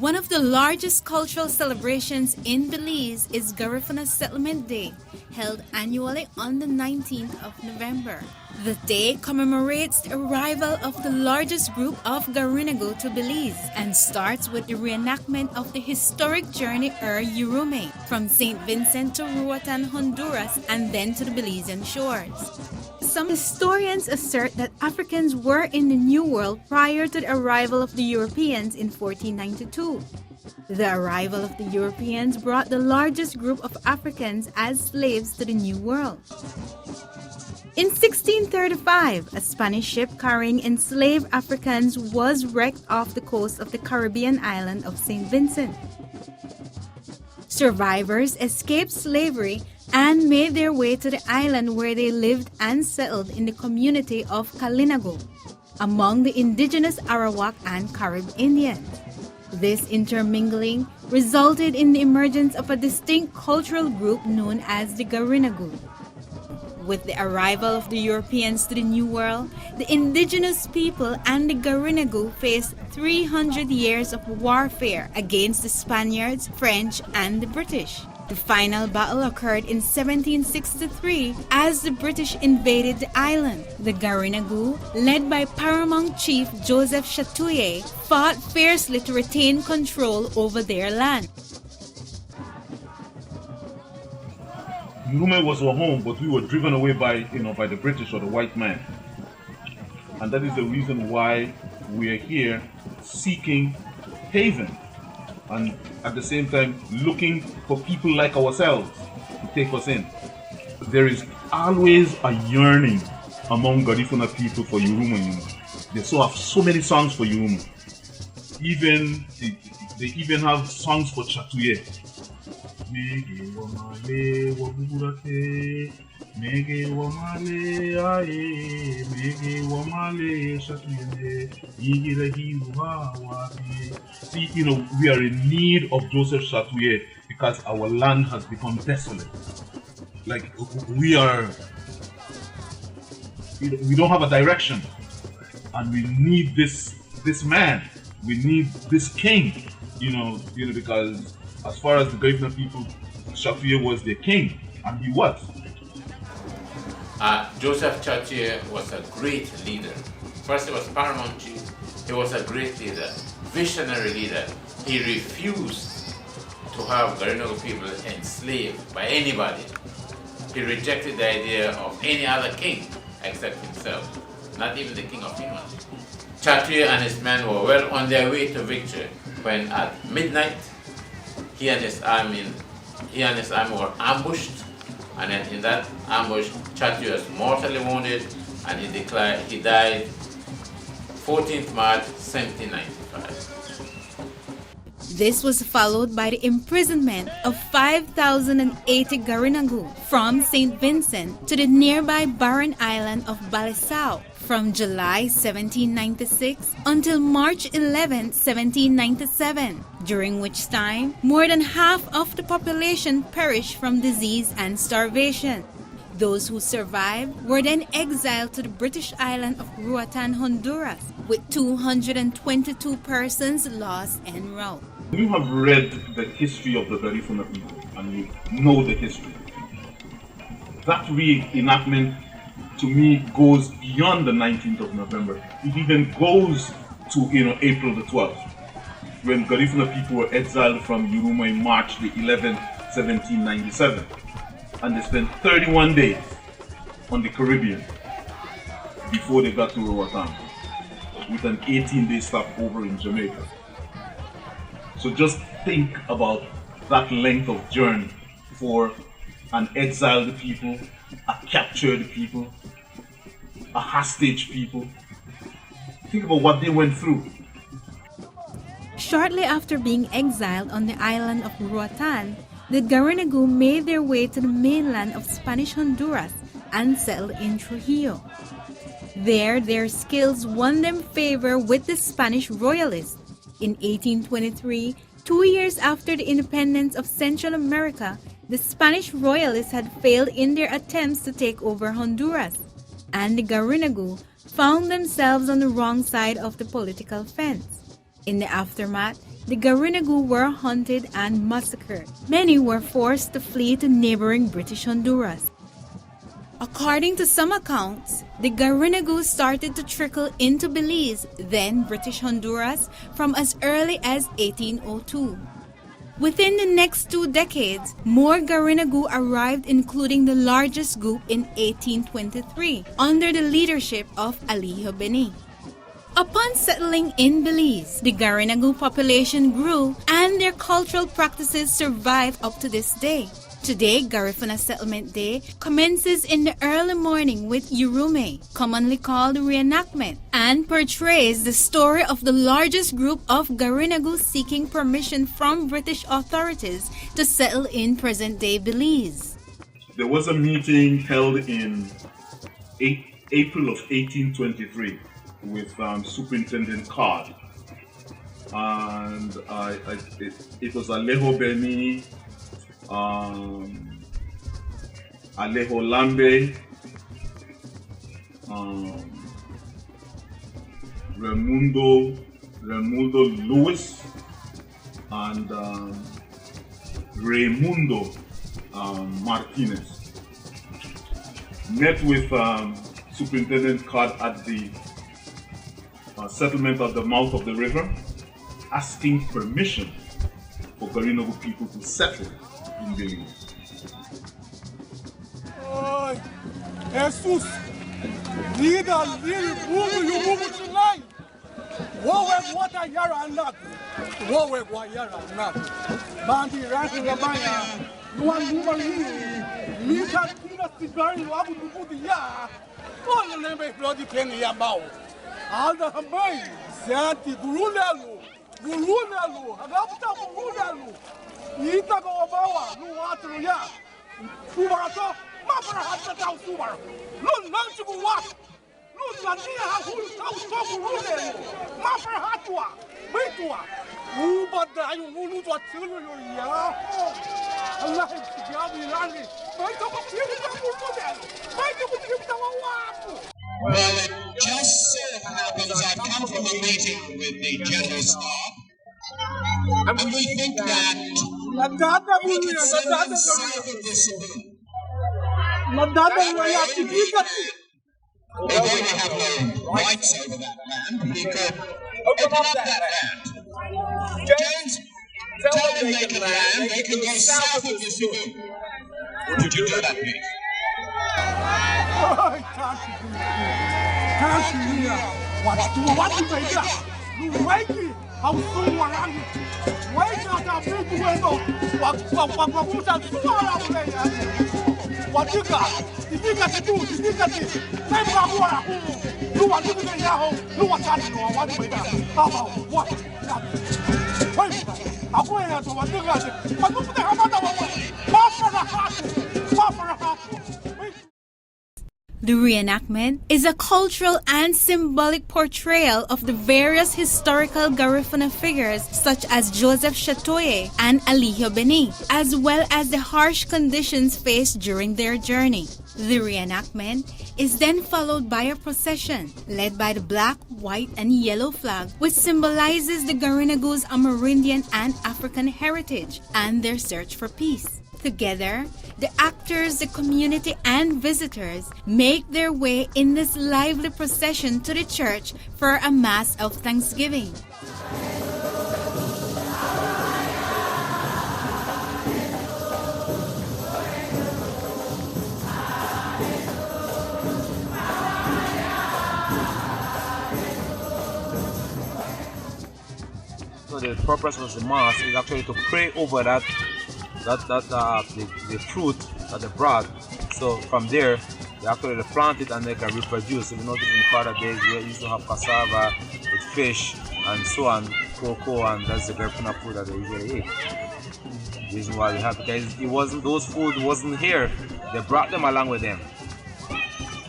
One of the largest cultural celebrations in Belize is Garifuna Settlement Day, held annually on the 19th of November. The day commemorates the arrival of the largest group of Garinagu to Belize and starts with the reenactment of the historic journey Yurumein from St. Vincent to Roatan, Honduras, and then to the Belizean shores. Some historians assert that Africans were in the New World prior to the arrival of the Europeans in 1492. The arrival of the Europeans brought the largest group of Africans as slaves to the New World. In 1635, a Spanish ship carrying enslaved Africans was wrecked off the coast of the Caribbean island of St. Vincent. Survivors escaped slavery and made their way to the island where they lived and settled in the community of Kalinago, among the indigenous Arawak and Carib Indians. This intermingling resulted in the emergence of a distinct cultural group known as the Garinagu. With the arrival of the Europeans to the New World, the indigenous people and the Garinagu faced 300 years of warfare against the Spaniards, French, and the British. The final battle occurred in 1763 as the British invaded the island. The Garinagu, led by Paramount Chief Joseph Chatouillet, fought fiercely to retain control over their land. Yurumein was our home, but we were driven away by the British or the white man. And that is the reason why we are here seeking haven. And at the same time, looking for people like ourselves to take us in. There is always a yearning among Garifuna people for Yurumein. They have so many songs for Yurumein. They even have songs for Chatouillet. Mege wamale waburate, mege wamale aye, mege wamale Chatouillet, yigirehi wabi. See, we are in need of Joseph Chatouillet because our land has become desolate. Like we don't have a direction, and we need this man. We need this king. Because as far as the Garifuna people, Chatouillet was their king, and he was. Joseph Chatouillet was a great leader. First, he was Paramount Chief. He was a great leader, visionary leader. He refused to have Garinagu people enslaved by anybody. He rejected the idea of any other king except himself, not even the king of England. Chatouillet and his men were well on their way to victory when at midnight he and his army were ambushed, and then in that ambush Chatouillet was mortally wounded and he died 14th March 1795. This was followed by the imprisonment of 5,080 Garinagu from St. Vincent to the nearby barren island of Balisao from July 1796 until March 11, 1797, during which time more than half of the population perished from disease and starvation. Those who survived were then exiled to the British island of Roatan, Honduras, with 222 persons lost en route. You have read the history of the Garifuna people, and you know the history. That reenactment, to me, goes beyond the 19th of November. It even goes to April the 12th, when Garifuna people were exiled from Yurumein March the 11th, 1797. And they spent 31 days on the Caribbean before they got to Roatan, with an 18-day stopover in Jamaica. So just think about that length of journey for an exiled people, a captured people, a hostage people. Think about what they went through. Shortly after being exiled on the island of Roatan, the Garinagu made their way to the mainland of Spanish Honduras and settled in Trujillo. There, their skills won them favor with the Spanish royalists. In 1823, 2 years after the independence of Central America, the Spanish royalists had failed in their attempts to take over Honduras, and the Garinagu found themselves on the wrong side of the political fence. In the aftermath, the Garinagu were hunted and massacred. Many were forced to flee to neighboring British Honduras. According to some accounts, the Garinagu started to trickle into Belize, then British Honduras, from as early as 1802. Within the next 2 decades, more Garinagu arrived, including the largest group in 1823, under the leadership of Alijo Beni. Upon settling in Belize, the Garinagu population grew and their cultural practices survive up to this day. Today, Garifuna Settlement Day commences in the early morning with Yurumein, commonly called reenactment, and portrays the story of the largest group of Garinagu seeking permission from British authorities to settle in present-day Belize. There was a meeting held in April of 1823 with Superintendent Card, and it was Alejo Beni, Alejo Lambe, Raimundo Lewis, and Raimundo Martinez. Met with Superintendent Card at the settlement at the mouth of the river, asking permission for Garinagu people to settle in Belize. Oi, Jesus, leader, you move tonight. What I hear and not. What I hear and not. Bandi ranking the Maya, one woman, me can't see very well to put the yard. All the name of bloody penny about. All the Hamay, Santi, Gurunelu, Agapta Gurunelu. Ita go bawa, no water ya. Kubato, Mapra has the town super. No, not to go what? No, Latina who is so Gurunelu. Mapra Hatua, Betua. Who but I won't what children ya? Allah is the Gabi Langi. Why don't you Well, it just so happens I've come from a meeting with the General Staff, and we think that we can send them south of this room. Although we have no rights over that land, we could open up that land. James, tell them they can land, they can go south of this room. Would you do that, please? What you make up? You wake me. How soon are you? Wake up, I'll bring you window. What you got? You got to do, you got to do. You want to be there, you want to do what you make up. How about what? Wait, I'm going to what you got. But look at the The reenactment is a cultural and symbolic portrayal of the various historical Garifuna figures such as Joseph Chatoye and Alijo Beni, as well as the harsh conditions faced during their journey. The reenactment is then followed by a procession led by the black, white, and yellow flag, which symbolizes the Garinagu's Amerindian and African heritage and their search for peace. Together, the actors, the community, and visitors make their way in this lively procession to the church for a Mass of Thanksgiving. So the purpose was the Mass is actually to pray over the fruit that they brought. So from there, they actually plant it and they can reproduce. So you notice in the Father days, we used to have cassava with fish and so on, cocoa, and that's the Garifuna food that they usually eat. The reason why we have, because it wasn't, those food wasn't here. They brought them along with them.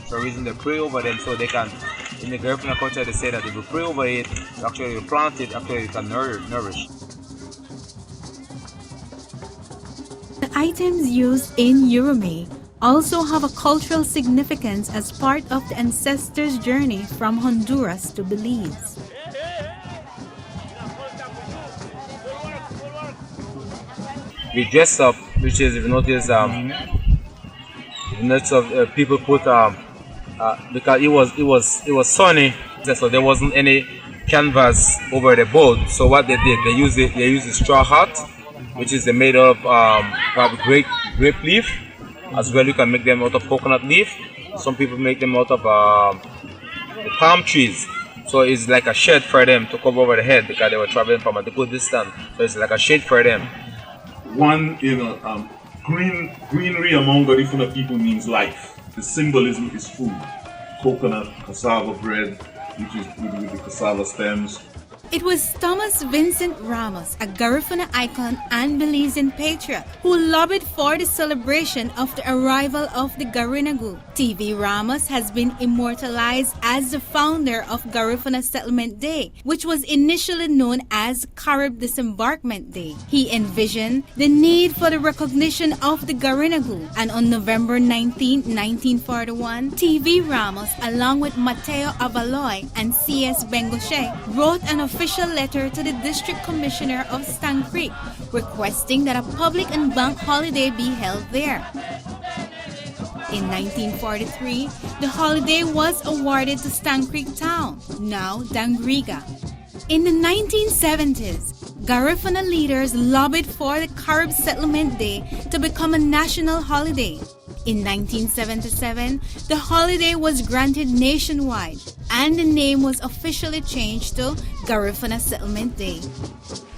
So the reason they pray over them so they can, in the Garifuna culture, they say that if you pray over it, you actually plant it, actually it can nourish. The items used in Yurumein also have a cultural significance as part of the ancestors' journey from Honduras to Belize. we dress up, which is, if you notice, people put because it was sunny, so there wasn't any canvas over the boat. So what they did, they used a straw hat, which is made out of probably grape leaf. As well, you can make them out of coconut leaf. Some people make them out of the palm trees. So it's like a shed for them to cover over the head because they were traveling from a good distance. So it's like a shade for them. One, greenery among Garifuna people means life. The symbolism is food. Coconut, cassava bread, which is with the cassava stems. It was Thomas Vincent Ramos, a Garifuna icon and Belizean patriot, who lobbied for the celebration of the arrival of the Garinagu. TV Ramos has been immortalized as the founder of Garifuna Settlement Day, which was initially known as Carib Disembarkment Day. He envisioned the need for the recognition of the Garinagu, and on November 19, 1941, TV Ramos, along with Mateo Avaloy and C.S. Bengoche, wrote an official letter to the District Commissioner of Stan Creek requesting that a public and bank holiday be held there. In 1943, the holiday was awarded to Stan Creek Town, now Dangriga. In the 1970s, Garifuna leaders lobbied for the Carib Settlement Day to become a national holiday. In 1977, the holiday was granted nationwide, and the name was officially changed to Garifuna Settlement Day.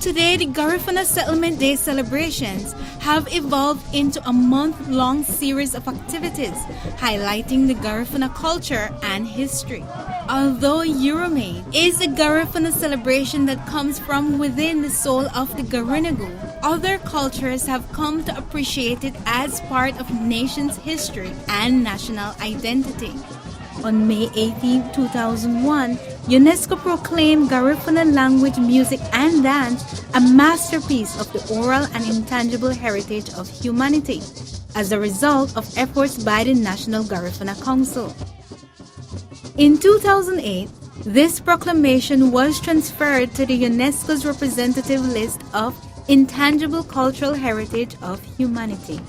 Today, the Garifuna Settlement Day celebrations have evolved into a month-long series of activities highlighting the Garifuna culture and history. Although Yurumein is a Garifuna celebration that comes from within the soul of the Garinagu, other cultures have come to appreciate it as part of nation's history and national identity. On May 18, 2001, UNESCO proclaimed Garifuna language, music, and dance a masterpiece of the oral and intangible heritage of humanity as a result of efforts by the National Garifuna Council. In 2008, this proclamation was transferred to the UNESCO's representative list of Intangible Cultural Heritage of Humanity.